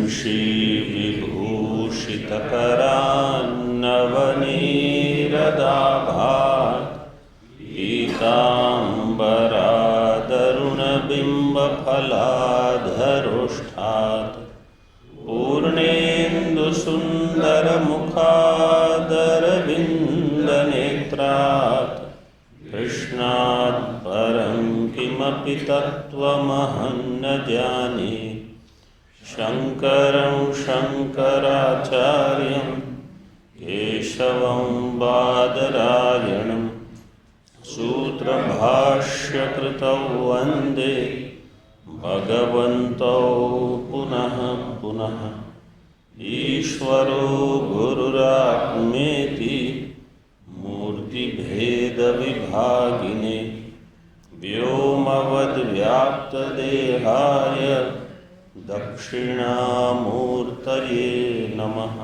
वंशीविभूषितकरान्नवनीरदाभात् पीताम्बरादरुणबिम्बफलाधरोष्ठात् पूर्णेन्दुसुन्दरमुखादरविन्दनेत्रात् कृष्णात् परं किमपि तत्त्वमहं न जाने। शङ्करं शङ्कराचार्यं केशवं बादरायणं सूत्रभाष्यकृतौ वन्दे भगवन्तौ पुनः पुनः। ईश्वरो गुरुरात्मेति मूर्तिभेदविभागिने व्योमवद्व्याप्तदेहाय दक्षिणामूर्तये नमः।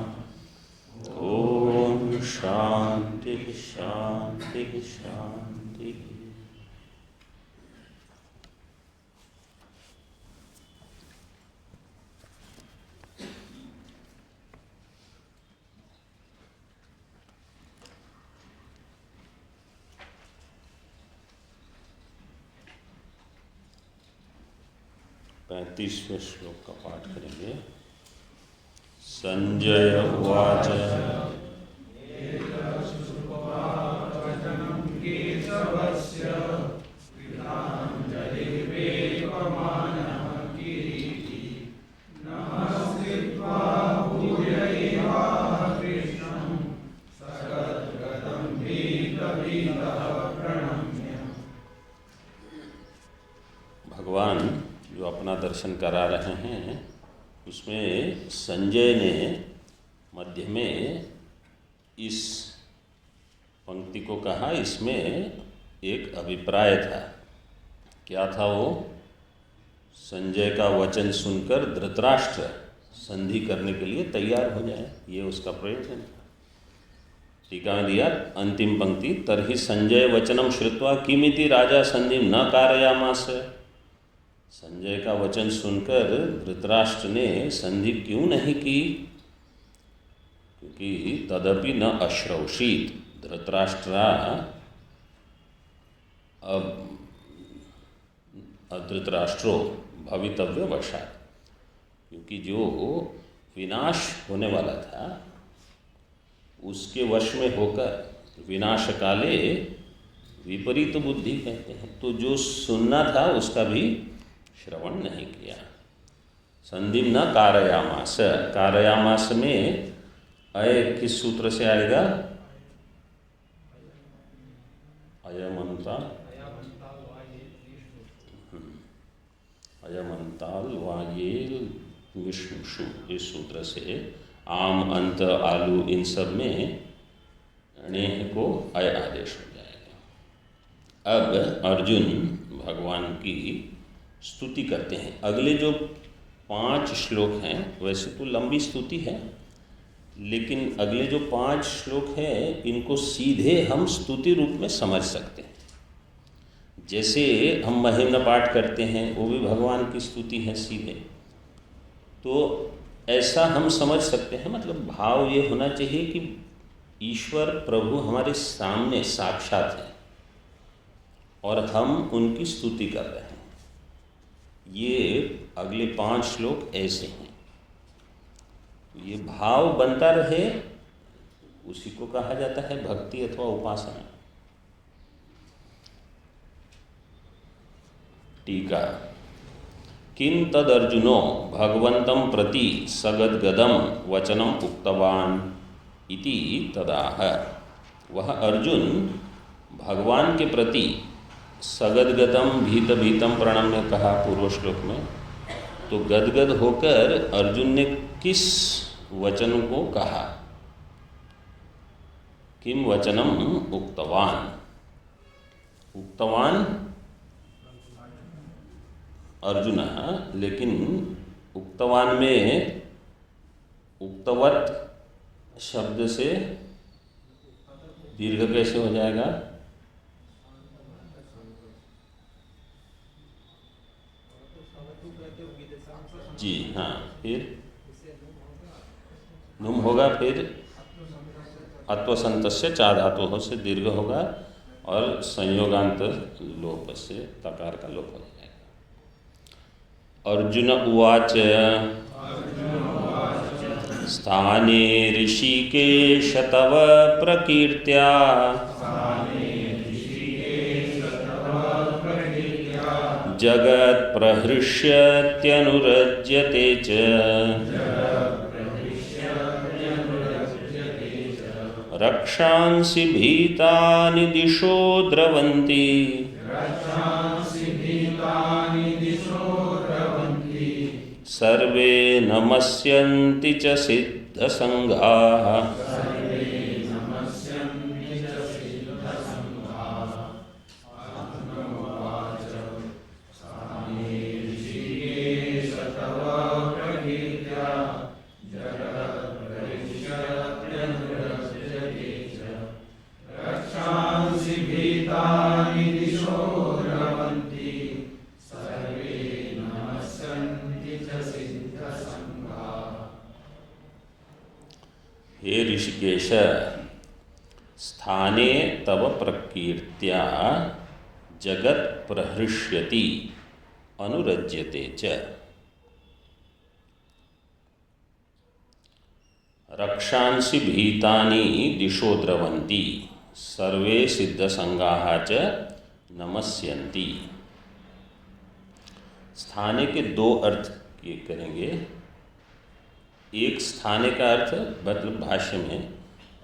ओम शांति शांति शांति। पैंतीसवें श्लोक का पाठ करेंगे। संजय उवाच भगवान जो अपना दर्शन करा रहे हैं उसमें संजय ने मध्य में इस पंक्ति को कहा। इसमें एक अभिप्राय था। क्या था वो? संजय का वचन सुनकर धृतराष्ट्र संधि करने के लिए तैयार हो जाए, ये उसका प्रयोजन था। टीका में दिया अंतिम पंक्ति, तर्हि संजय वचनम श्रुत्वा किमिति राजा संधि न कारयामास। संजय का वचन सुनकर धृतराष्ट्र ने संधि क्यों नहीं की? क्योंकि तदपि न अश्रौषीत, धृतराष्ट्रा धृतराष्ट्रो भवितव्य वशात, क्योंकि जो विनाश होने वाला था उसके वश में होकर विनाश काले विपरीत बुद्धि कहते हैं। तो जो सुनना था उसका भी श्रवण नहीं किया। संधि न कारयामास, कारयामास में अय किस सूत्र से आएगा? अयमंताल वायेल विष्णुषु, इस सूत्र से आम अंत आलू इन सब में णेह को अय आदेश हो जाएगा। अब अर्जुन भगवान की स्तुति करते हैं। अगले जो 5 श्लोक हैं वैसे तो लंबी स्तुति है, लेकिन अगले जो 5 श्लोक हैं इनको सीधे हम स्तुति रूप में समझ सकते हैं। जैसे हम महिम्न पाठ करते हैं वो भी भगवान की स्तुति है सीधे, तो ऐसा हम समझ सकते हैं। मतलब भाव ये होना चाहिए कि ईश्वर प्रभु हमारे सामने साक्षात है और हम उनकी स्तुति कर रहे हैं। ये अगले 5 श्लोक ऐसे हैं। ये भाव बनता रहे, उसी को कहा जाता है भक्ति अथवा उपासना। टीका, किं तदर्जुनो भगवन्तं प्रति सगद्गदं वचनम उक्तवान इति तदाह। वह अर्जुन भगवान के प्रति सगद्गदम भीत भीतम प्रणम्य कहा पूर्व श्लोक में। तो गदगद होकर अर्जुन ने किस वचन को कहा? किम वचनम उक्तवान। उक्तवान अर्जुन, लेकिन उक्तवान में उक्तवत शब्द से दीर्घ कैसे हो जाएगा? जी हाँ, फिर नुम होगा, फिर अत्वसंतस्य चा धातु से दीर्घ होगा और संयोगांत लोप से तकार का लोप हो जाएगा। अर्जुन उवाच स्थाने ऋषिकेश तव प्रकीर्त्या जगत्प्रहृष्यत्यनुरज्यते च रक्षांसि भीतानि दिशो द्रवन्ति सर्वे नमस्यन्ति च सिद्धसङ्घाः। हे ऋषिकेश, स्थाने तव प्रकीर्त्या जगत प्रहृष्यति अनुरज्यते च रक्षांसि भीतानि दिशो द्रवन्ति सर्वे सिद्धसंगाः च नमस्यन्ति। स्थाने के दो अर्थ ये करेंगे। एक स्थाने का अर्थ मतलब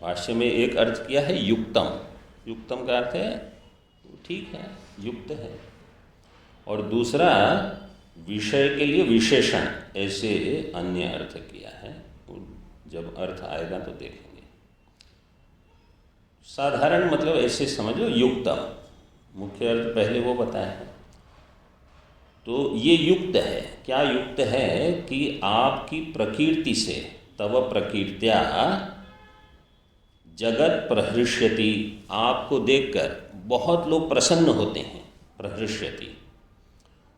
भाष्य में एक अर्थ किया है युक्तम। युक्तम का अर्थ है ठीक है, युक्त है। और दूसरा विषय के लिए विशेषण, ऐसे अन्य अर्थ किया है। जब अर्थ आएगा तो देखेंगे। साधारण मतलब ऐसे समझो युक्तम, मुख्य अर्थ पहले वो बताया है। तो ये युक्त है। क्या युक्त है कि आपकी प्रकीर्ति से, तव प्रकीर्त्या जगत प्रहृष्यति, आपको देखकर बहुत लोग प्रसन्न होते हैं। प्रहृष्यति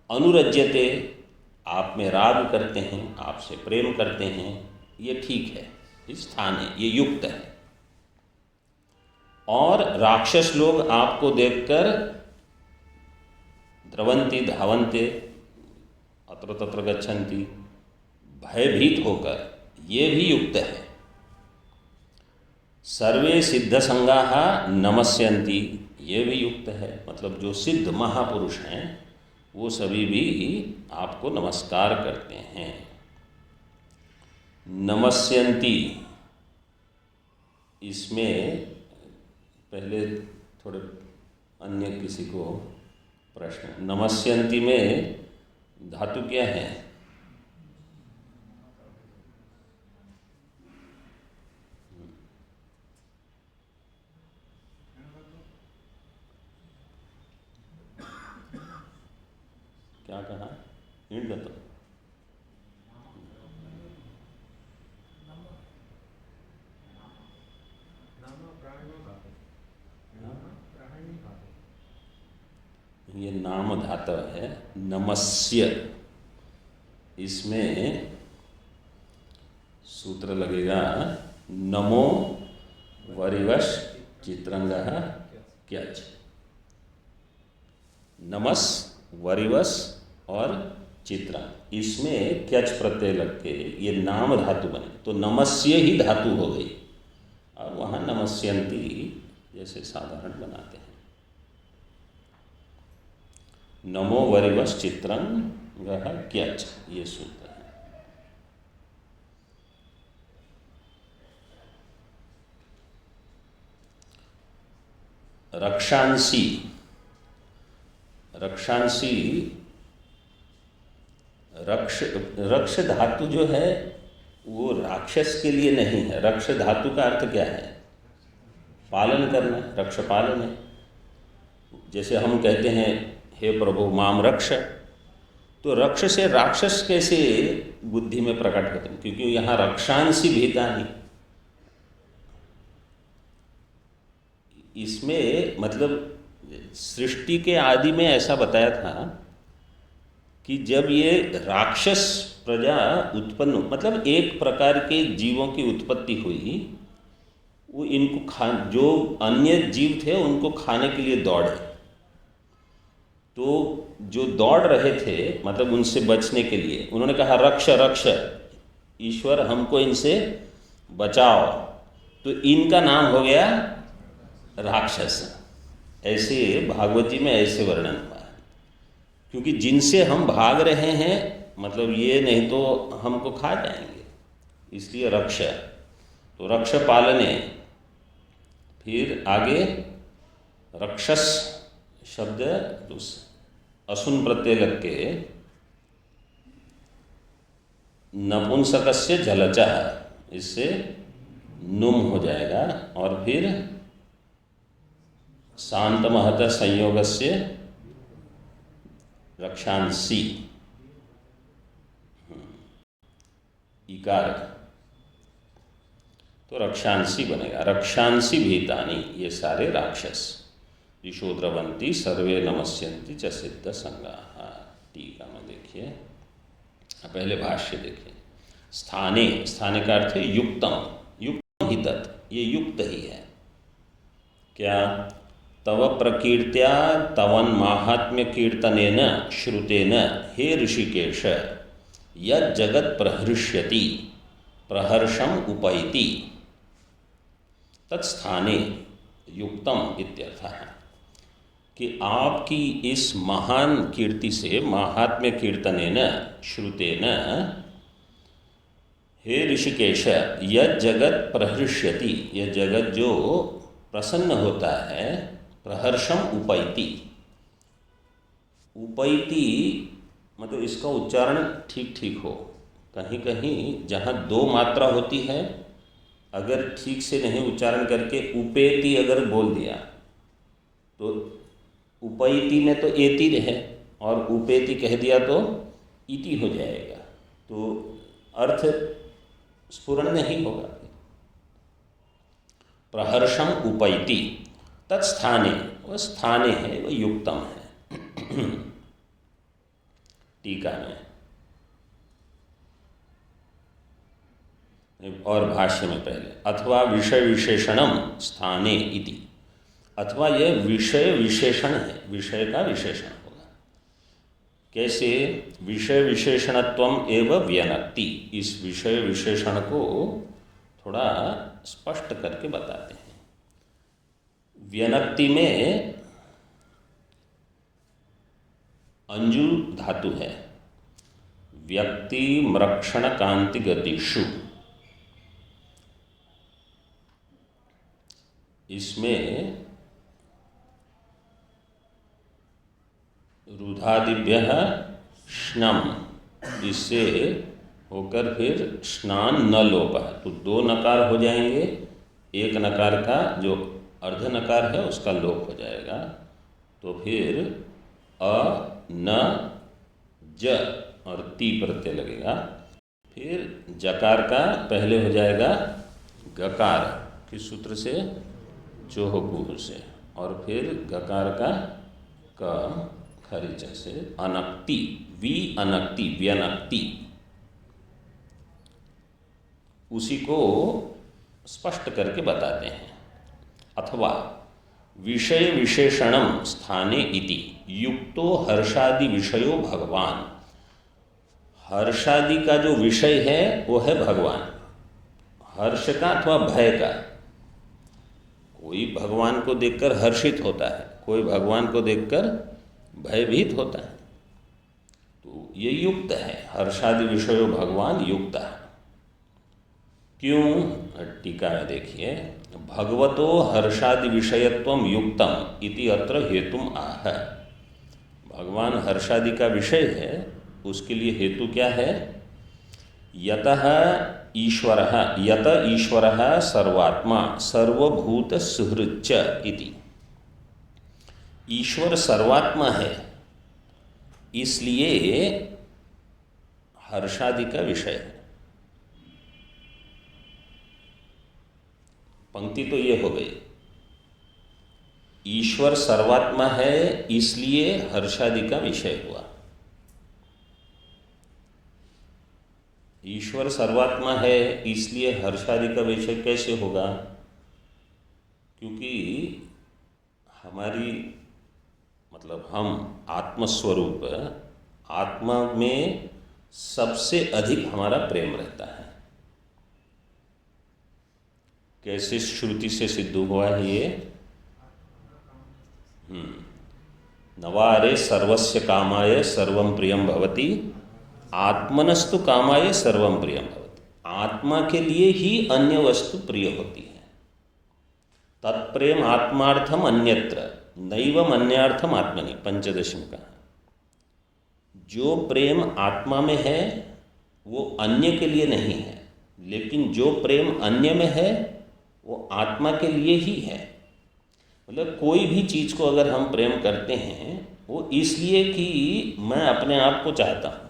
अनुरज्यते, आप में राग करते हैं, आपसे प्रेम करते हैं। ये ठीक है, इस स्थान है, ये युक्त है। और राक्षस लोग आपको देखकर द्रवंती धावन्ते अत्र तत्र गच्छन्ति, भयभीत होकर, ये भी युक्त है। सर्वे सिद्ध संगाः नमस्यन्ति, ये भी युक्त है। मतलब जो सिद्ध महापुरुष हैं वो सभी भी आपको नमस्कार करते हैं। नमस्यन्ति, इसमें पहले थोड़े अन्य किसी को प्रश्न, नमस्यन्ति में धातु क्या है? क्या कहा? ईण्डतो। ये नाम धातु है नमस्य। इसमें सूत्र लगेगा नमो वरिवश चित्रंगः क्यच। नमस वरिवस और चित्र, इसमें क्यच प्रत्यय लग के ये नाम धातु बने तो नमस्य ही धातु हो गई। अब वहाँ नमस्यन्ति जैसे साधारण बनाते हैं। नमो वरिवश चित्रंगः क्यच, ये सूत्र है। रक्षांसी, रक्षांसी, रक्ष धातु जो है वो राक्षस के लिए नहीं है। रक्ष धातु का अर्थ क्या है? पालन करना, रक्ष पालन है। जैसे हम कहते हैं हे प्रभु माम रक्ष, तो रक्ष से राक्षस कैसे बुद्धि में प्रकट होते हैं? क्योंकि यहाँ रक्षांसी भीतानि, इसमें मतलब सृष्टि के आदि में ऐसा बताया था कि जब ये राक्षस प्रजा उत्पन्न, मतलब एक प्रकार के जीवों की उत्पत्ति हुई, वो इनको जो अन्य जीव थे उनको खाने के लिए दौड़े। तो जो दौड़ रहे थे, मतलब उनसे बचने के लिए, उन्होंने कहा रक्ष रक्ष, ईश्वर हमको इनसे बचाओ। तो इनका नाम हो गया राक्षस। ऐसे भागवत जी में ऐसे वर्णन हुआ है, क्योंकि जिनसे हम भाग रहे हैं, मतलब ये नहीं तो हमको खा जाएंगे, इसलिए रक्ष। तो रक्ष पालने, फिर आगे रक्षस शब्द असुन प्रत्यय लग के नपुंसकस्य जलचः, इससे नुम हो जाएगा, और फिर शांतमहत संयोगस्य रक्षांसी, इकार, तो रक्षांसी बनेगा। रक्षांसी भीतानि, ये सारे राक्षस। दिशो द्रवंती सर्वे नमस्यन्ति च सिद्ध संगाः। टीका में देखिए, पहले भाष्य देखिए। स्थाने, स्थाने का अर्थ है युक्तम, युक्तम ही तत्, ये युक्त ही है। क्या? तव प्रकीर्त्या तवन माहात्म्य कीर्तनेन श्रुतेन हे ऋषिकेश यत् जगत् प्रहृष्यति प्रहर्षम उपैति तत्स्थाने युक्तम इत्यर्थ है कि आपकी इस महान कीर्ति से, महात्म्य कीर्तनेन श्रुतेन, हे ऋषिकेश यत् जगत् प्रहृष्यति, यह जगत जो प्रसन्न होता है, प्रहर्षम उपैति। उपैति मतलब इसका उच्चारण ठीक ठीक हो। कहीं कहीं जहाँ दो मात्रा होती है, अगर ठीक से नहीं उच्चारण करके उपेति अगर बोल दिया तो उपैति में तो एति रहे, और उपेति कह दिया तो इति हो जाएगा, तो अर्थ स्फुरण नहीं होगा। प्रहर्षम उपैति तत्स्थाने, वह स्थाने है, वह युक्तम है। टीका में और भाष्य में पहले, अथवा विषय विशेषणम स्थाने इति, अथवा यह विषय विशेषण है, विषय का विशेषण होगा। कैसे? विषय विशेषणत्वम एव व्यनक्ति, इस विषय विशेषण को थोड़ा स्पष्ट करके बताते हैं। व्यनक्ति में अंजु धातु है, व्यक्ति मृक्षण कांति गतिषु, इसमें रुधादिभ्यः श्नम, इससे होकर फिर स्नान न लोप है, तो दो नकार हो जाएंगे। एक नकार का जो अर्ध नकार है उसका लोप हो जाएगा, तो फिर अ न ज और ती प्रत्यय लगेगा। फिर जकार का पहले हो जाएगा गकार, किस सूत्र से? चोहकूह से, और फिर गकार का क खरीच से अनक्ति, वी अनक्ति, व्यनक्ति, उसी को स्पष्ट करके बताते हैं। अथवा विषय विशेषणम स्थाने इति युक्तो हर्षादि विषयो भगवान, हर्षादि का जो विषय है वो है भगवान, हर्ष का अथवा भय का। कोई भगवान को देखकर हर्षित होता है, कोई भगवान को देखकर भयभीत होता है, तो ये युक्त है। हर्षादि विषयो भगवान युक्त है। क्यों? टीका में देखिए, भगवतो हर्षादि विषयत्वम युक्तम इति अत्र हेतुम आह। भगवान हर्षादि का विषय है, उसके लिए हेतु क्या है? यतः ईश्वरः, यत ईश्वरः सर्वात्मा सर्वभूत सुहृच्च इति। ईश्वर सर्वात्मा है, इसलिए हर्षादि का विषय है। पंक्ति तो ये हो गई, ईश्वर सर्वात्मा है इसलिए हर्षादि का विषय हुआ। ईश्वर सर्वात्मा है, इसलिए हर्षादि का विषय कैसे होगा? क्योंकि हमारी मतलब हम आत्मस्वरूप, आत्मा में सबसे अधिक हमारा प्रेम रहता है। कैसे श्रुति से सिद्ध हुआ है ये? नवारे सर्वस्य कामाय सर्वं प्रियम भवति, आत्मनस्तु कामाय सर्वं प्रियम भवति। आत्मा के लिए ही अन्य वस्तु प्रिय होती है। तत्प्रेम आत्मार्थम अन्यत्र नैवम अन्यार्थम आत्मनि, पंचदशी में कहा। जो प्रेम आत्मा में है वो अन्य के लिए नहीं है, लेकिन जो प्रेम अन्य में है वो आत्मा के लिए ही है। मतलब कोई भी चीज़ को अगर हम प्रेम करते हैं वो इसलिए कि मैं अपने आप को चाहता हूँ,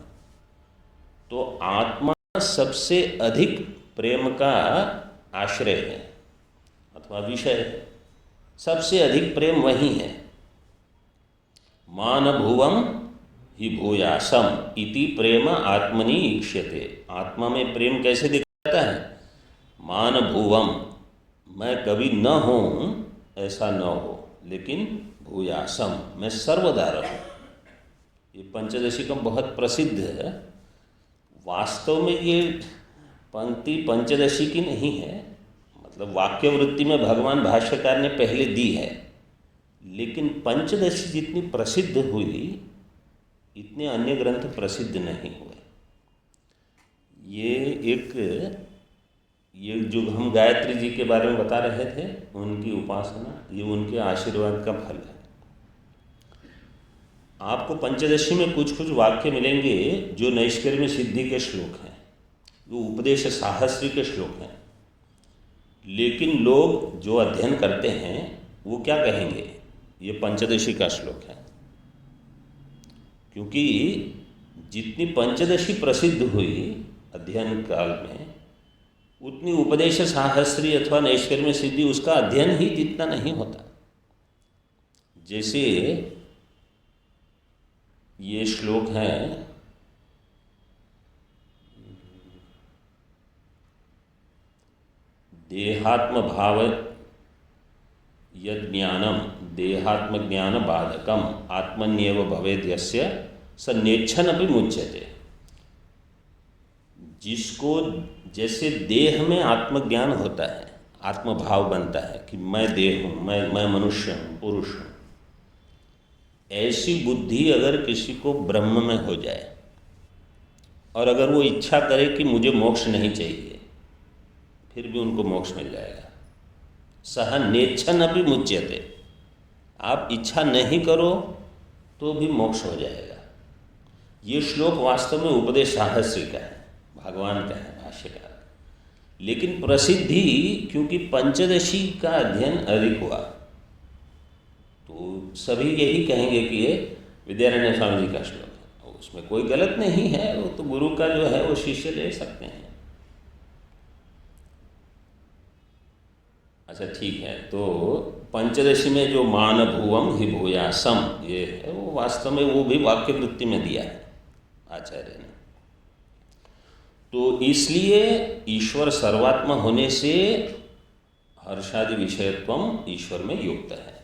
तो आत्मा सबसे अधिक प्रेम का आश्रय है अथवा विषय है। सबसे अधिक प्रेम वही है। मान भुवम ही भूयासम इति प्रेम आत्मनि ईक्ष्यते। आत्मा में प्रेम कैसे दिखाता है? मान भुवम, मैं कभी न हूँ ऐसा न हो, लेकिन भूयासम, मैं सर्वदा रहूँ। ये पंचदशी का बहुत प्रसिद्ध है। वास्तव में ये पंक्ति पंचदशी की नहीं है, मतलब वाक्यवृत्ति में भगवान भाष्यकार ने पहले दी है, लेकिन पंचदशी जितनी प्रसिद्ध हुई इतने अन्य ग्रंथ प्रसिद्ध नहीं हुए। ये जो हम गायत्री जी के बारे में बता रहे थे, उनकी उपासना, ये उनके आशीर्वाद का फल है। आपको पंचदशी में कुछ कुछ वाक्य मिलेंगे जो नैष्कर्म्य सिद्धि के श्लोक हैं, जो उपदेश साहस्री के श्लोक हैं, लेकिन लोग जो अध्ययन करते हैं वो क्या कहेंगे? ये पंचदशी का श्लोक है। क्योंकि जितनी पंचदशी प्रसिद्ध हुई अध्ययन काल में, उतनी उपदेश साहस्री अथवा नैष्कर्म्य सिद्धि उसका अध्ययन ही जितना नहीं होता। जैसे ये श्लोक है, देहात्म भाव यद ज्ञानम देहात्म ज्ञान बाधकम आत्मन्येव भवेद यस्य स नेच्छन अपि मुच्यते। जिसको जैसे देह में आत्मज्ञान होता है, आत्मभाव बनता है कि मैं देह हूँ, मैं मनुष्य हूँ, पुरुष हूँ, ऐसी बुद्धि अगर किसी को ब्रह्म में हो जाए और अगर वो इच्छा करे कि मुझे मोक्ष नहीं चाहिए, फिर भी उनको मोक्ष मिल जाएगा। सह नेच्छन अपि मुच्यते। आप इच्छा नहीं करो तो भी मोक्ष हो जाएगा। ये श्लोक वास्तव में उपदेश साहस्री का है, भगवान का है, भाष्यकार। लेकिन प्रसिद्धि क्योंकि पंचदशी का अध्ययन अधिक हुआ, तो सभी यही कहेंगे कि ये विद्यारण्य स्वामी जी का श्लोक है। उसमें कोई गलत नहीं है, वो तो गुरु का जो है वो शिष्य ले सकते हैं। अच्छा ठीक है, तो पंचदशी में जो मान भुवम हि भूयासम ये है, वो वास्तव में वो भी वाक्यवृत्ति में दिया है आचार्य ने। तो इसलिए ईश्वर सर्वात्मा होने से हर्षादि विषयत्वम ईश्वर में युक्त है।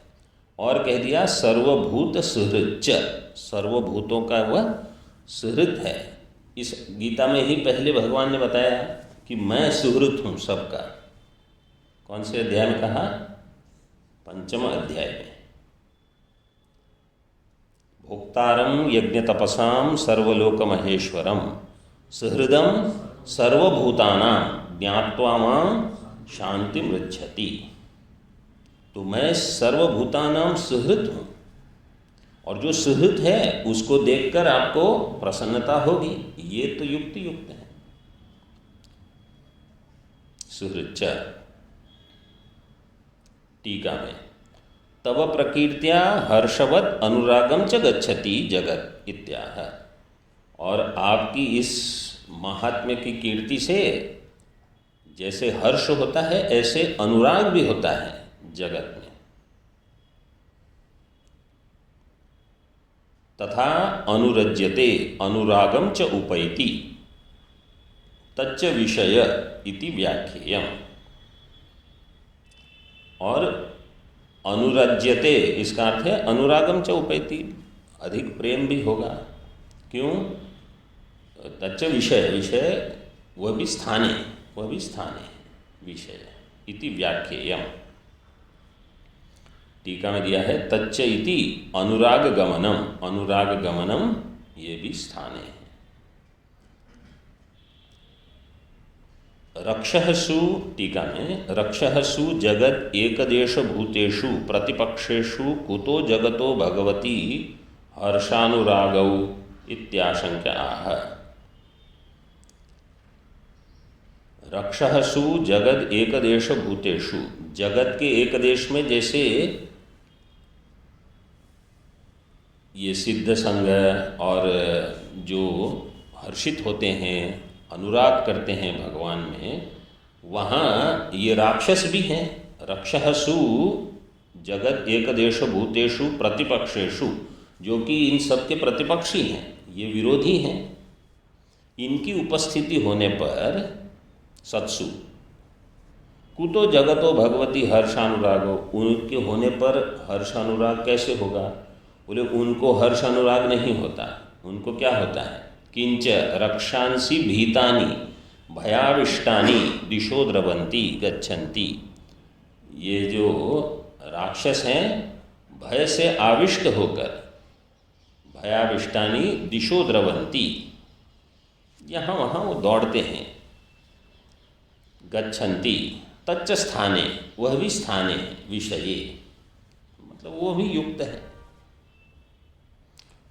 और कह दिया सर्वभूत सुहृच्च, सर्वभूतों का वह सुहृद है। इस गीता में ही पहले भगवान ने बताया कि मैं सुहृद हूँ सबका। कौन से अध्याय में कहा? पंचम अध्याय में। भोक्तारम यज्ञ तपसाम सर्वलोक महेश्वरम सुहृदम सर्वभूतानां ज्ञात्वा मां शांति मृच्छति। तो मैं सर्वभूतानां सुहृद हूँ, और जो सुहृद है उसको देखकर आपको प्रसन्नता होगी। ये तो युक्ति युक्त है। सुहृच्च। टीका में तव प्रकीर्त्या हर्षवत अनुरागम च गच्छति जगत इत्याह। और आपकी इस महात्म्य की कीर्ति से जैसे हर्ष होता है ऐसे अनुराग भी होता है जगत में। तथा अनुरज्यते अनुरागम च उपैति। तच्च विषय इति व्याख्येयम्। और अनुरज्यते, इसका अर्थ है अनुरागम च उपैति, अधिक प्रेम भी होगा। क्यों? तच्च विषय, विषय वह भी स्थाने, वह भी स्थाने विषय इति व्याख्येयम्। टीका में दिया है तच्च इति अनुराग गमनम, अनुराग गमनम ये भी स्थाने है। रक्षःसु, टीका में रक्षःसु जगत एकदेश भूतेषु प्रतिपक्षेषु कुतो जगतो भगवती हर्षानुरागौ इत्याशंक्य आह। रक्षःसु जगत एकदेश भूतेषु, जगत के एक देश में जैसे ये सिद्ध संग और जो हर्षित होते हैं, अनुराग करते हैं भगवान में, वहाँ ये राक्षस भी हैं। रक्षःसु जगत एकदेश भूतेषु प्रतिपक्षेषु, जो कि इन सब के प्रतिपक्षी हैं, ये विरोधी हैं। इनकी उपस्थिति होने पर सत्सु कुतो जगतो भगवती हर्षानुरागो, उनके होने पर हर्षानुराग कैसे होगा? बोले उनको हर्षानुराग नहीं होता। उनको क्या होता है? किंच रक्षांसि भीतानि भयाविष्टानि दिशो द्रवंती गच्छन्ति। ये जो राक्षस हैं भय से आविष्ट होकर, भयाविष्टानि दिशो द्रवंती, यहाँ वहाँ वो दौड़ते हैं। गच्छन्ति तच्च स्थाने, वह भी स्थाने विषये, मतलब वो भी युक्त है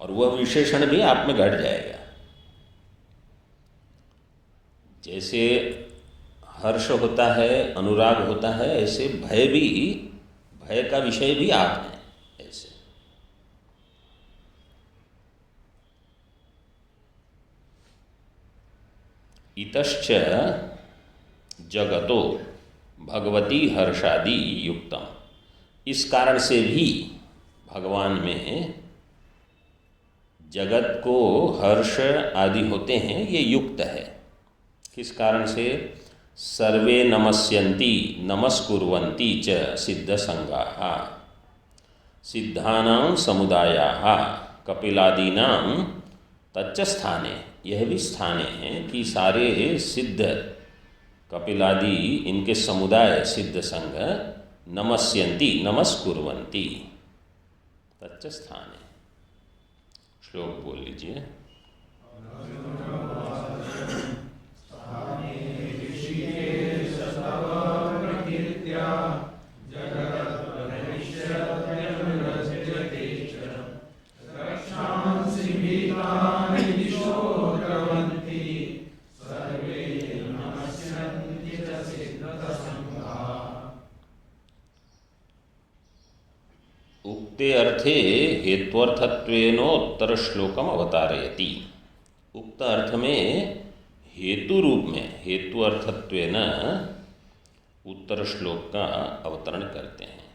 और वह विशेषण भी आप में घट जाएगा। जैसे हर्ष होता है, अनुराग होता है, ऐसे भय भी, भय का विषय भी आप हैं। ऐसे इतश्च जगतो भगवती हर्षादि युक्तम, इस कारण से भी भगवान में जगत को हर्ष आदि होते हैं, ये युक्त है। किस कारण से? सर्वे नमस्यन्ति नमस्कुर्वन्ति च सिद्ध संगाः, सिद्धानां समुदायाः कपिलादीनां तच्च स्थाने, यह भी स्थाने हैं कि सारे सिद्ध कपिलादि इनके समुदाय सिद्ध संघ नमस्यन्ति नमस्कुर्वन्ति तच्च स्थाने। श्लोक बोल लीजिए। उक्ते अर्थे हेत्वर्थत्वेनोत्तर श्लोकम अवतारयति। उक्त अर्थ में हेतु रूप में, हेतु अर्थत्वेन उत्तर श्लोक का अवतरण करते हैं।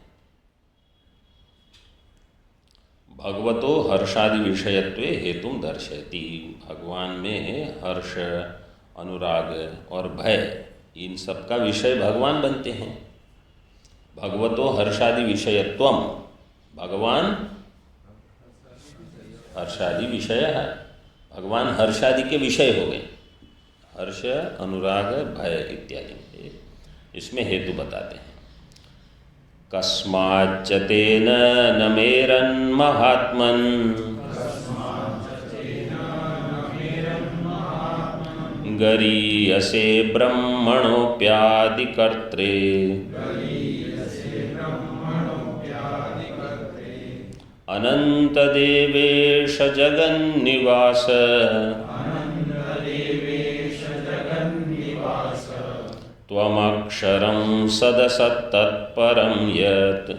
भगवतो हर्षादि विषयत्वे हेतुम दर्शयति, भगवान में हर्ष, अनुराग और भय, इन सब का विषय भगवान बनते हैं। भगवतो हर्षादि विषयत्वम, भगवान हर्षादि विषय है, भगवान हर्षादि के विषय हो गए। हर्ष, अनुराग, भय इत्यादि इसमें हेतु बताते हैं। कस्माच्च तेन न मेरन् महात्मन् गरीयसे ब्रह्मणोऽप्यादिकर्त्रे अनंतदेवेश जगन्निवास त्वमक्षरं सदसत्तत्परं यत्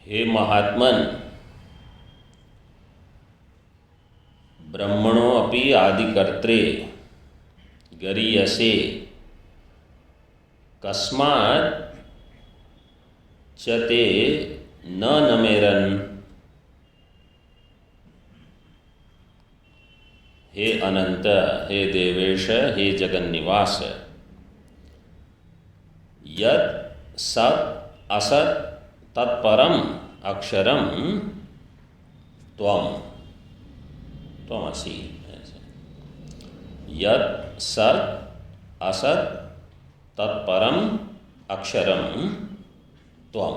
हे महात्मन, ब्रह्मणो अपि आदिकर्त्रे गरीयसे कस्मात् च ते न नमेरन्। हे अनंत, हे देवेश, हे जगन्निवास, यत् सत् असत् तत्परम अक्षरम त्वम त्वमसि। यत् सत् असत् तत्परम अक्षरम त्वम,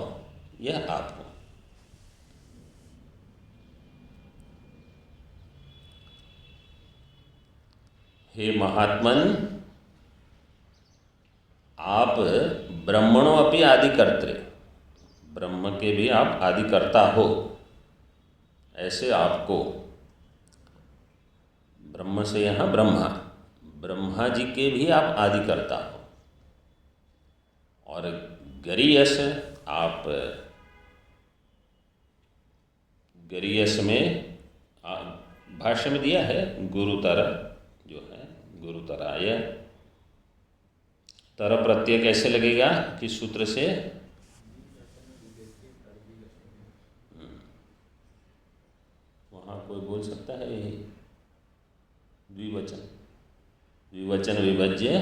यह आप हो। हे महात्मन, आप ब्रह्मणों अपि आदिकर्त्रे, ब्रह्म के भी आप आदिकर्ता हो। ऐसे आपको, ब्रह्म से यहाँ ब्रह्मा, ब्रह्मा जी के भी आप आदिकर्ता हो। और गरीयस, आप गरीयस में भाष्य में दिया है गुरुतर, जो है गुरुतराय। तर प्रत्यय कैसे लगेगा किस सूत्र से? वहाँ कोई बोल सकता है यही द्विवचन, द्विवचन विभज्य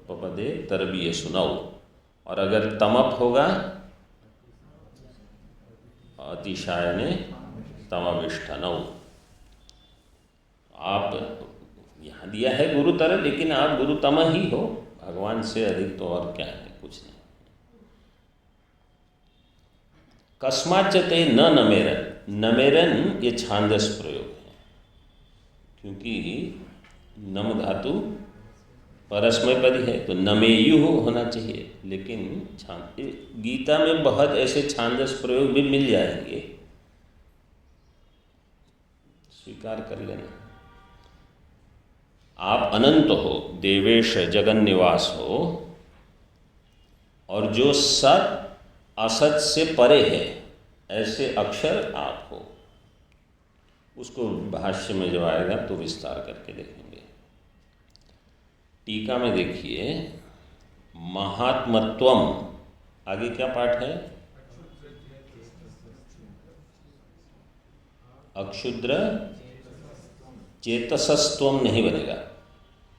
पपदे तरबीय सुनाओ। और अगर तमप होगा अतिशायने तमविष्ठनौ। आप यहाँ दिया है गुरुतर, लेकिन आप गुरुतम ही हो, भगवान से अधिक तो और क्या है, कुछ नहीं। कस्माच्च ते न नमेरन, नमेरन ये छांदस प्रयोग है, क्योंकि नम धातु परस्मय पद है तो नमेयु होना चाहिए। लेकिन गीता में बहुत ऐसे छांदस प्रयोग भी मिल जाएंगे, स्वीकार कर लेना। आप अनंत हो, देवेश जगन्निवास हो, और जो सत असत से परे है ऐसे अक्षर आप हो। उसको भाष्य में जब आएगा तो विस्तार करके देखेंगे। टीका में देखिए, महात्मत्वम, आगे क्या पाठ है? अक्षुद्र चेतसस्त्वम नहीं बनेगा,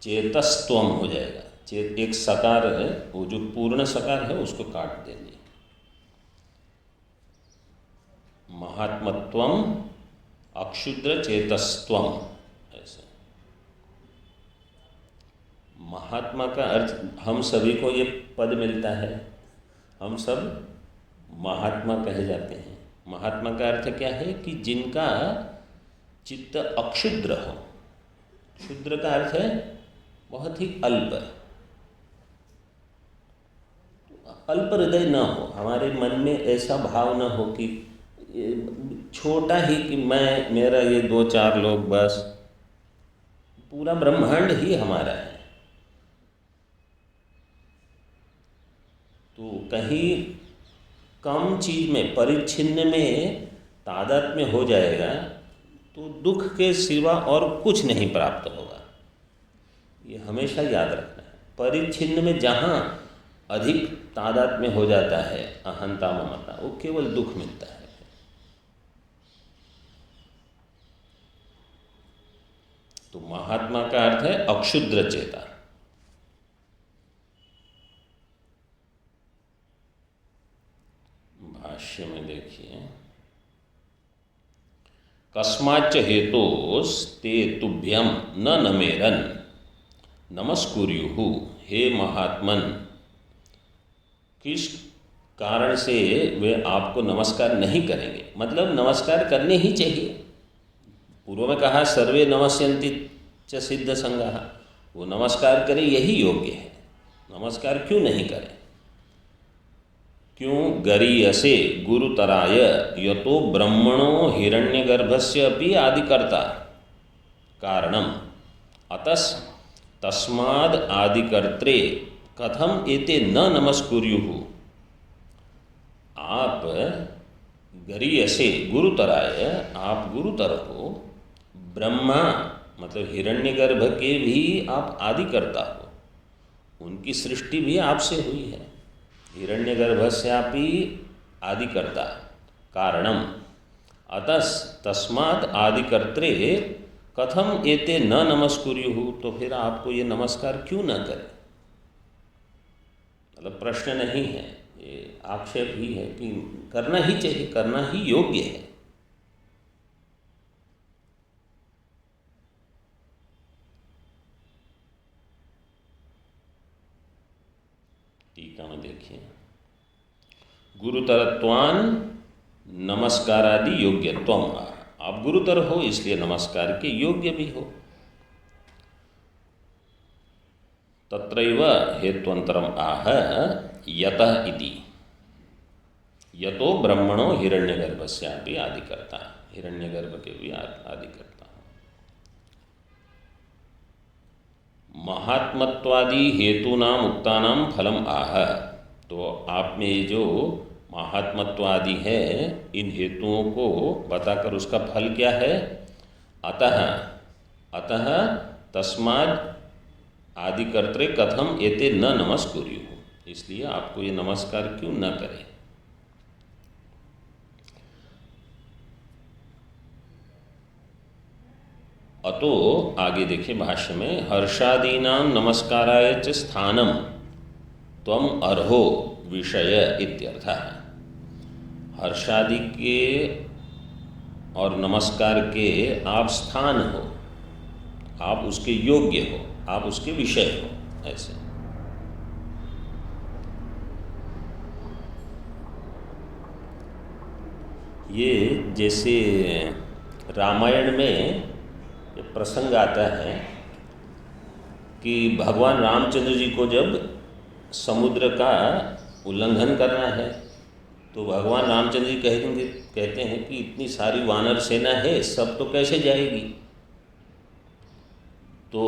चेतस्त्वम हो जाएगा। एक सकार है, वो जो पूर्ण सकार है उसको काट देंगे। महात्मत्वम अक्षुद्र चेतस्त्वम, ऐसे। महात्मा का अर्थ, हम सभी को ये पद मिलता है, हम सब महात्मा कहे जाते हैं। महात्मा का अर्थ क्या है कि जिनका चित्त अक्षुद्र हो। क्षुद्र का अर्थ है बहुत ही अल्प, अल्प हृदय न हो, हमारे मन में ऐसा भाव न हो कि छोटा ही, कि मैं, मेरा ये 2-4 लोग बस, पूरा ब्रह्मांड ही हमारा है। तो कहीं कम चीज में, परिच्छिन्न में तादात्म्य हो जाएगा तो दुख के सिवा और कुछ नहीं प्राप्त होगा। ये हमेशा याद रखना है। परिच्छिन्न में जहाँ अधिक तादात्म्य हो जाता है, अहंता ममता, वो केवल दुख मिलता है। तो महात्मा का अर्थ है अक्षुद्र चेता। भाष्य में देखिए, कस्माच्च हेतोस्ते तुभ्यम न नमेरन नमस्कुर्युः। हे महात्मन, किस कारण से वे आपको नमस्कार नहीं करेंगे? मतलब नमस्कार करने ही चाहिए। पूर्व में कहा सर्वे नमस्यन्ति च सिद्ध संगाः, वो नमस्कार करे यही योग्य है। नमस्कार क्यों नहीं करें? क्यों? गरीयसे गुरुतराय यतो ब्रह्मणो हिरण्यगर्भस्य अपि आदिकर्ता कारणम अतस तस्माद् आदिकर्त्रे कथम एते न नमस्कुर्युः। आप गरीयसे गुरुतराय, आप गुरुतर हो, ब्रह्मा मतलब हिरण्यगर्भ के भी आप आदिकर्ता हो, उनकी सृष्टि भी आपसे हुई है। हिरण्यगर्भस्यापि आदिकर्ता कारणम अतस तस्मात् आदिकर्त्रे कथम एते न नमस्कुर्युः, तो फिर आपको ये नमस्कार क्यों न करें। मतलब प्रश्न नहीं है, ये आक्षेप ही है कि करना ही चाहिए, करना ही योग्य है। टीका में देखिए, गुरुतरत्वान नमस्कारादि योग्यत्वम, आप गुरुतर हो इसलिए नमस्कार के योग्य भी हो। तत्रैव हेत्वंतरम आह यतः इति, यतो ब्रह्मणो हिरण्यगर्भस्यापि आदिकर्ता, हिरण्यगर्भ के भी आदिकर्ता। महात्मत्वादि हेतूनाम उक्तानाम फलम आह, तो आप में जो महात्मत्वादि है इन हेतुओं को बताकर उसका फल क्या है। अतः अतः तस्माद् आदिकर्त्रे कथम एते न नमस्कुर्युः, इसलिए आपको ये नमस्कार क्यों न करें। अतो आगे देखिए भाष्य में, हर्षादीनां नमस्काराय च स्थानम त्वम अर्हो विषय इत्यर्थः। हर्षादि के और नमस्कार के आप स्थान हो, आप उसके योग्य हो, आप उसके विषय हो। ऐसे ये जैसे रामायण में ये प्रसंग आता है कि भगवान रामचंद्र जी को जब समुद्र का उल्लंघन करना है तो भगवान रामचंद्र जी कहते हैं कि इतनी सारी वानर सेना है, सब तो कैसे जाएगी। तो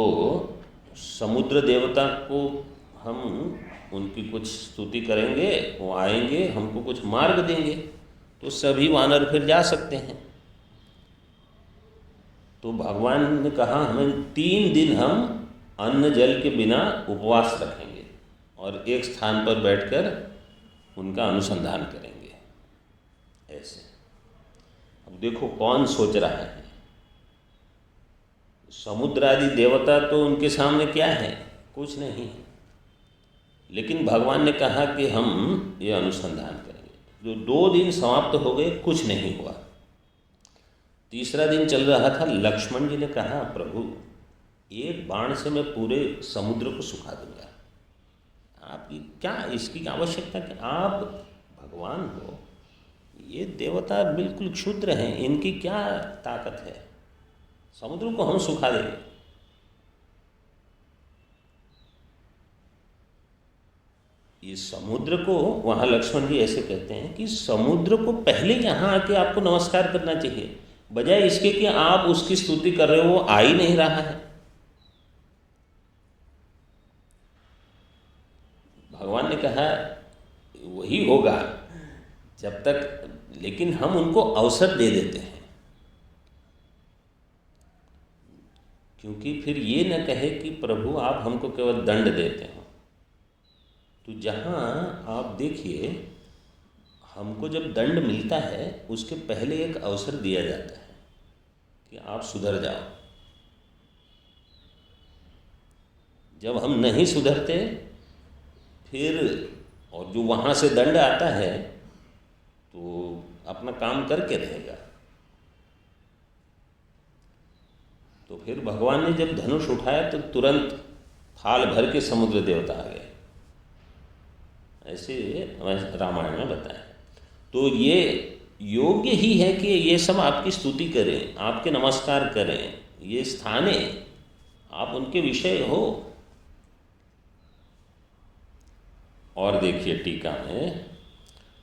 समुद्र देवता को हम उनकी कुछ स्तुति करेंगे, वो आएंगे, हमको कुछ मार्ग देंगे, तो सभी वानर फिर जा सकते हैं। तो भगवान ने कहा हमें 3 दिन हम अन्न जल के बिना उपवास रखेंगे और एक स्थान पर बैठकर उनका अनुसंधान करेंगे। ऐसे अब देखो कौन सोच रहा है। समुद्र आदि देवता तो उनके सामने क्या है, कुछ नहीं है, लेकिन भगवान ने कहा कि हम ये अनुसंधान करेंगे। जो 2 दिन समाप्त हो गए, कुछ नहीं हुआ। तीसरा दिन चल रहा था, लक्ष्मण जी ने कहा प्रभु एक बाण से मैं पूरे समुद्र को सुखा दूंगा, आपकी क्या इसकी आवश्यकता, कि आप भगवान हो, ये देवता बिल्कुल क्षुद्र हैं, इनकी क्या ताकत है, समुद्र को हम सुखा देंगे। ये समुद्र को, वहाँ लक्ष्मण जी ऐसे कहते हैं कि समुद्र को पहले यहाँ आके आपको नमस्कार करना चाहिए, बजाय इसके कि आप उसकी स्तुति कर रहे हो, वो आ ही नहीं रहा है। भगवान ने कहा वही होगा जब तक, लेकिन हम उनको अवसर दे देते हैं, क्योंकि फिर ये न कहे कि प्रभु आप हमको केवल दंड देते हो। तो जहाँ आप देखिए, हमको जब दंड मिलता है उसके पहले एक अवसर दिया जाता है कि आप सुधर जाओ। जब हम नहीं सुधरते फिर, और जो वहाँ से दंड आता है तो अपना काम करके रहेगा। तो फिर भगवान ने जब धनुष उठाया तो तुरंत थाल भर के समुद्र देवता आ गए, ऐसे रामायण में बताया। तो ये योग्य ही है कि ये सब आपकी स्तुति करें, आपके नमस्कार करें, ये स्थाने आप उनके विषय हो। और देखिए टीका में,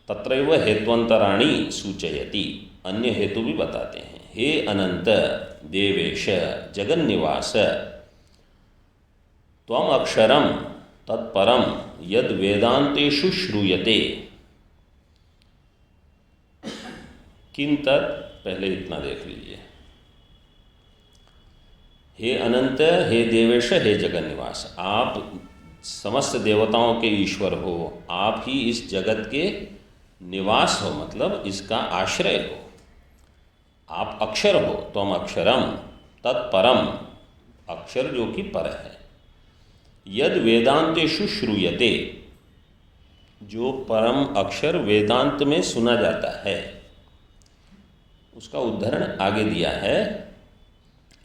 तत्रैव हेत्वंतराणि सूचयति, अन्य हेतु भी बताते हैं। हे अनंत देवेश जगन्निवास, त्वम अक्षरम तत्परम यद वेदांतेषु श्रूयते, किन तत्, पहले इतना देख लीजिए। हे अनंत, हे देवेश, हे जगन निवास, आप समस्त देवताओं के ईश्वर हो, आप ही इस जगत के निवास हो, मतलब इसका आश्रय हो। आप अक्षर हो, तो हम अक्षरम, तत्परम, अक्षर जो कि पर है। यद वेदांतेषु श्रूयते, जो परम अक्षर वेदांत में सुना जाता है, उसका उदाहरण आगे दिया है।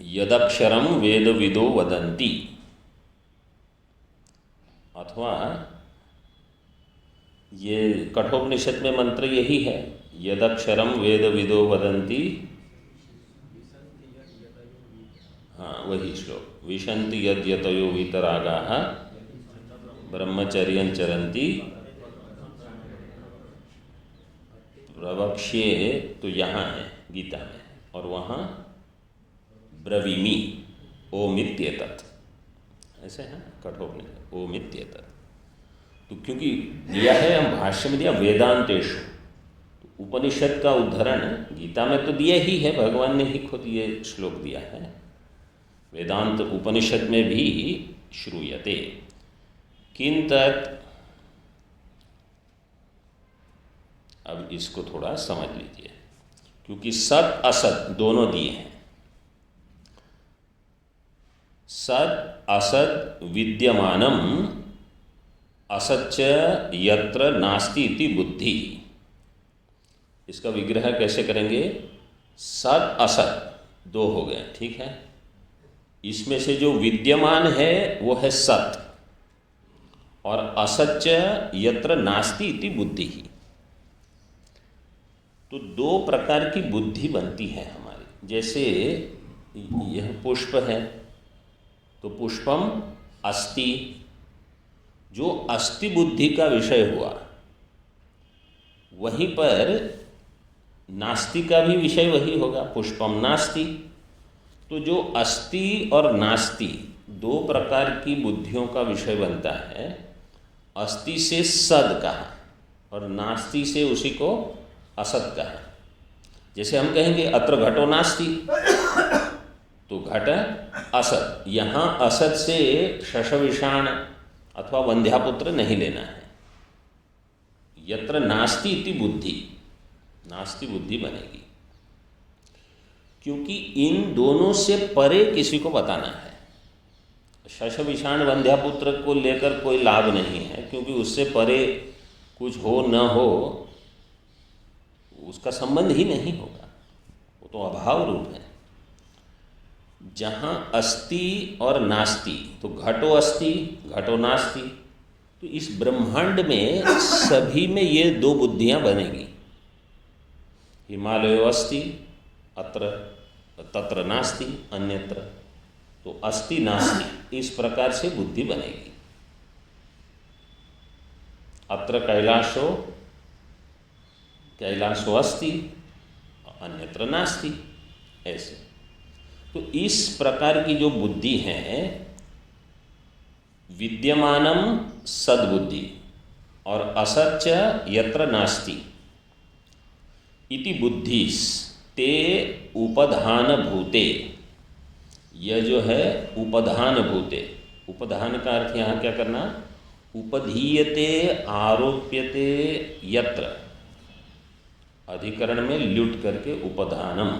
यदक्षरम वेदविदो वदन्ति, अथवा ये कठोपनिषद में मंत्र यही है, यदक्षरम वेदविदो वदन्ति। हाँ, वही श्लोक, विशन्ति यद यतयो वीतरागाः ब्रह्मचर्यं चरन्ति। प्रवक्ष्ये तो यहाँ है गीता में, और वहाँ ब्रवीमि ओमित्येतत्, ऐसे है कठोपनिषद, ओमित्येतत्। तो क्योंकि दिया है, हम भाष्य में दिया वेदांतेषु, तो उपनिषद का उदाहरण गीता में तो दिया ही है, भगवान ने ही खुद ये श्लोक दिया है। वेदांत उपनिषद में भी श्रूयते। किन तत्, अब इसको थोड़ा समझ लीजिए, क्योंकि सत असत दोनों दिए हैं। सत असत विद्यमानम असच्च यत्र नास्ति इति बुद्धि। इसका विग्रह कैसे करेंगे? सत असत दो हो गए, ठीक है। इसमें से जो विद्यमान है वो है सत, और असच्च यत्र नास्ति इति बुद्धि। तो दो प्रकार की बुद्धि बनती है हमारी। जैसे यह पुष्प है, तो पुष्पम अस्ति, जो अस्ति बुद्धि का विषय हुआ, वहीं पर नास्ति का भी विषय वही होगा, पुष्पम नास्ति। तो जो अस्ति और नास्ति दो प्रकार की बुद्धियों का विषय बनता है। अस्ति से सद कहा और नास्ति से उसी को असत कहा। जैसे हम कहेंगे अत्र घटो नास्ति, तो घट असत, यहाँ असत से शशविषाण अथवा वंध्यापुत्र नहीं लेना है। यत्र नास्ति इति बुद्धि, नास्ति बुद्धि बनेगी, क्योंकि इन दोनों से परे किसी को बताना है। शशविषाण वंध्यापुत्र को लेकर कोई लाभ नहीं है, क्योंकि उससे परे कुछ हो न हो उसका संबंध ही नहीं होगा, वो तो अभाव रूप है। जहाँ अस्ति और नास्ति, तो घटो अस्ति घटो नास्ति, तो इस ब्रह्मांड में सभी में ये दो बुद्धियाँ बनेगी। हिमालयो अस्ति अत्र तत्र नास्ति अन्यत्र, तो अस्ति नास्ति, इस प्रकार से बुद्धि बनेगी। अत्र कैलाशो कैलाशो अस्ति अन्यत्र नास्ति, ऐसे। तो इस प्रकार की जो बुद्धि है, विद्यमानम सद्बुद्धि और असच्च यत्र नास्ति इति बुद्धिस ते उपधान भूते। यह जो है उपधान भूते, उपधान का अर्थ यहाँ क्या करना? उपधीयते आरोप्यते यत्र, अधिकरण में ल्युट करके उपधानम,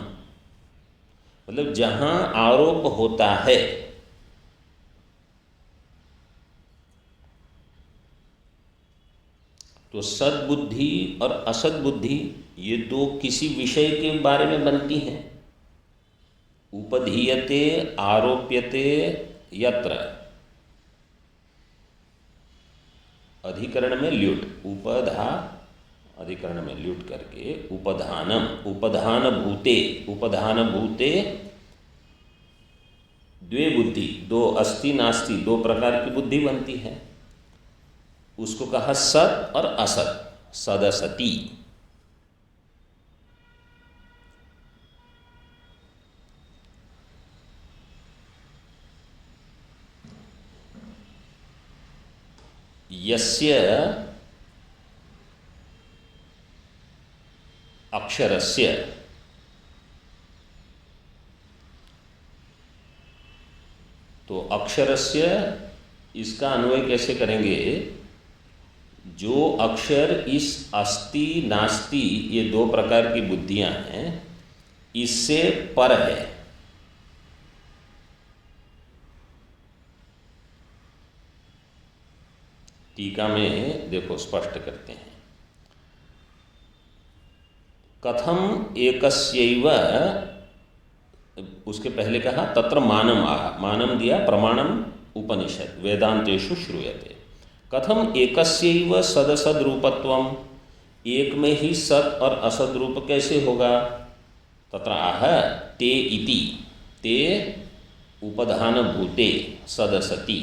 मतलब जहाँ आरोप होता है। तो सद्बुद्धि और असद्बुद्धि ये दो किसी विषय के बारे में बनती हैं। उपधीयते आरोप्यते यत्र, अधिकरण में ल्युट, उपधा अधिकरण में ल्युट करके उपधानम, उपधान भूते, उपधान भूते द्वे बुद्धि, दो अस्ति नास्ति, दो प्रकार की बुद्धि बनती है। उसको कहा सत और असत, सदसती। यस्य अक्षरस्य, तो अक्षरस्य इसका अन्वय कैसे करेंगे? जो अक्षर इस अस्ति नास्ति ये दो प्रकार की बुद्धियां हैं, इससे पर है। टीका में देखो स्पष्ट करते हैं, कथम एकस्यैव, उसके पहले कहा तत्र मानम आह, मानम दिया, प्रमाणम उपनिषद वेदांतेषु श्रूयते। कथम एकस्यैव सदसद रूपत्वम, एक में ही सत और असद रूप कैसे होगा? तत्र आह ते इति, ते उपधान भूते सदसति,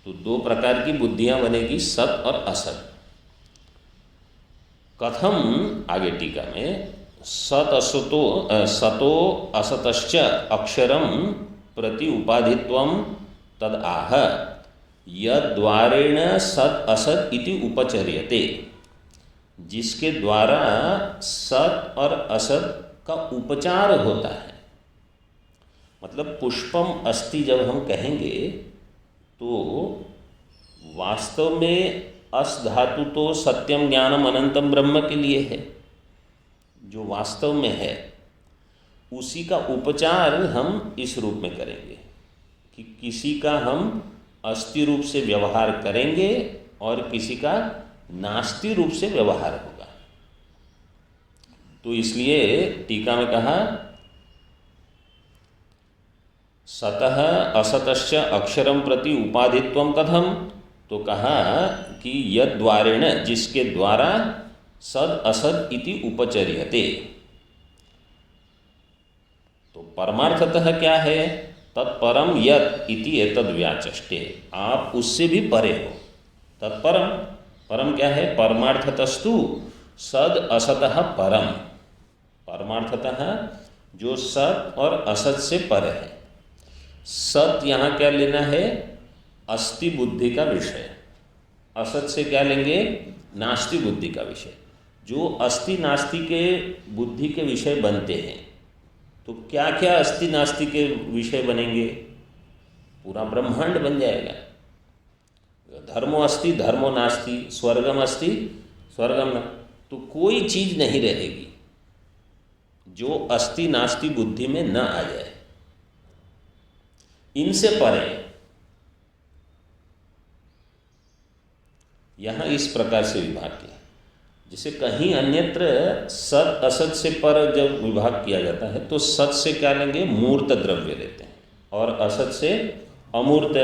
तो दो प्रकार की बुद्धियां बनेगी, सत और असत। कथम, आगे टीका में, सत असतो सतो असतश्च अक्षरम प्रति उपाधित्वम तद आह यद्वारेण सत असत इति उपचर्यते, जिसके द्वारा सत और असत का उपचार होता है। मतलब पुष्पम अस्ति जब हम कहेंगे तो वास्तव में अस धातु तो सत्यम ज्ञानम अनंतम ब्रह्म के लिए है, जो वास्तव में है उसी का उपचार हम इस रूप में करेंगे कि किसी का हम अस्ति रूप से व्यवहार करेंगे और किसी का नास्ति रूप से व्यवहार होगा। तो इसलिए टीका में कहा सतः असतश्च अक्षरम प्रति उपाधित्वम कथम, तो कहा कि यद्वारेण, जिसके द्वारा सद असद इति उपचर्यते, तो परमार्थतः क्या है? तत्परम यत् इति एतद् व्याचष्टे, आप उससे भी परे हो। तत्परम, परम क्या है? परमार्थतस्तु सद असतः परम, परमार्थतः जो सत और असत से पर है। सत यहाँ क्या लेना है? अस्ति बुद्धि का विषय। असत से क्या लेंगे? नास्ति बुद्धि का विषय। जो अस्ति नास्ति के बुद्धि के विषय बनते हैं, तो क्या क्या अस्ति नास्ति के विषय बनेंगे? पूरा ब्रह्मांड बन जाएगा। धर्मो अस्ति धर्मो नास्ति, स्वर्गम अस्ति स्वर्गम न, तो कोई चीज नहीं रहेगी जो अस्ति नास्ति बुद्धि में न आ जाए। इनसे परे यहाँ इस प्रकार से विभाग किया, जिसे कहीं अन्यत्र सत असत से पर जब विभाग किया जाता है तो सत से क्या लेंगे? मूर्त द्रव्य लेते हैं, और असत से अमूर्त।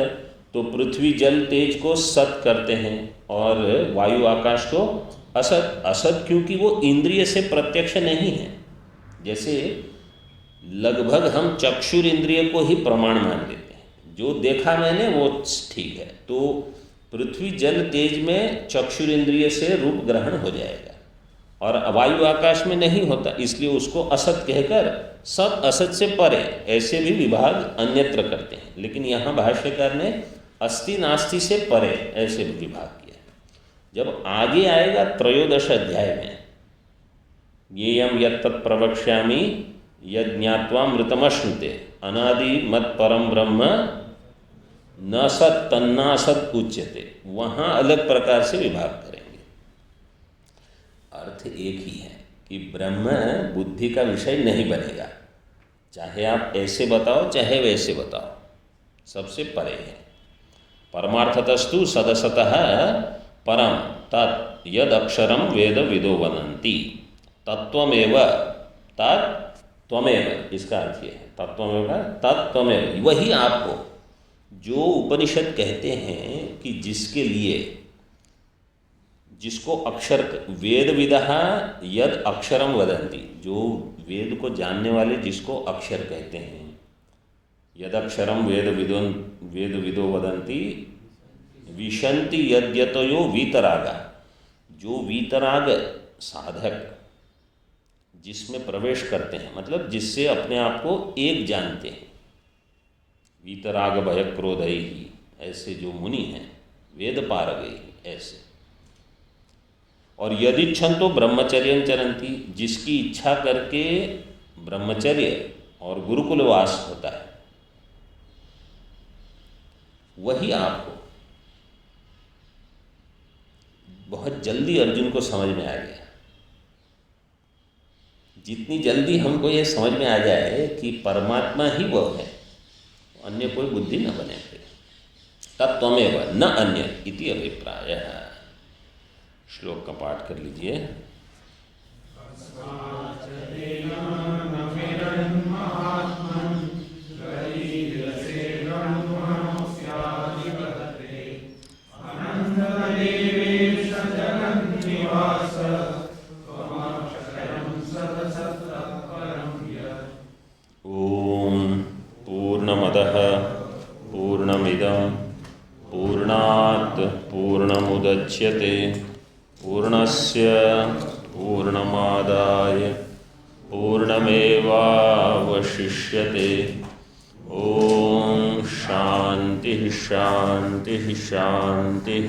तो पृथ्वी जल तेज को सत करते हैं और वायु आकाश को असत। असत क्योंकि वो इंद्रिय से प्रत्यक्ष नहीं है। जैसे लगभग हम चक्षुर इंद्रिय को ही प्रमाण मान लेते हैं, जो देखा मैंने वो ठीक है। तो पृथ्वी जल तेज में चक्षुर इंद्रिय से रूप ग्रहण हो जाएगा, और वायु आकाश में नहीं होता, इसलिए उसको असत कहकर सत असत से परे ऐसे भी विभाग अन्यत्र करते हैं। लेकिन यहाँ भाष्यकार ने अस्ति नास्ति से परे ऐसे भी विभाग किया। जब आगे आएगा त्रयोदश अध्याय में, येयम यत्तत् प्रवक्ष्यामि यज्ञात्वा मृतमश्नुते अनादि मत परम ब्रह्म न सत तन्ना सत उच्यते, वहाँ अलग प्रकार से विभाग करेंगे। अर्थ एक ही है कि ब्रह्म बुद्धि का विषय नहीं बनेगा, चाहे आप ऐसे बताओ चाहे वैसे बताओ, सबसे परे है। परमार्थतस्तु सदसतः परम तत् यद अक्षरम वेद विदो वदन्ति तत्त्वमेव तत्त्वमेव, इसका अर्थ ये है तत्त्वमेव तत्त्वमेव, वही आपको जो उपनिषद कहते हैं कि जिसके लिए, जिसको अक्षर वेद विदः यद अक्षरम वदन्ति, जो वेद को जानने वाले जिसको अक्षर कहते हैं, यद अक्षरम वेद विदो वदन्ति विशन्ति यद्यतयो वीतरागा, जो वीतराग साधक जिसमें प्रवेश करते हैं, मतलब जिससे अपने आप को एक जानते हैं, वीतराग भय क्रोधैहि, ऐसे जो मुनि हैं वेद पारगई, ऐसे और यदिच्छन्तो ब्रह्मचर्यं चरन्ति, जिसकी इच्छा करके ब्रह्मचर्य और गुरुकुलवास होता है, वही आपको बहुत जल्दी अर्जुन को समझ में आ गया। जितनी जल्दी हमको ये समझ में आ जाए कि परमात्मा ही वह है, अन्य कोई बुद्धि न बने, तत्त्वमेव न अन्य इति अभिप्रायः। श्लोक का पाठ कर लीजिए। ओम पूर्णमदः पूर्णमिदं पूर्णात् पूर्णमुदच्यते पूर्णस्य पूर्णमादाय पूर्णमेवावशिष्यते। ओम शांति शांति शांति।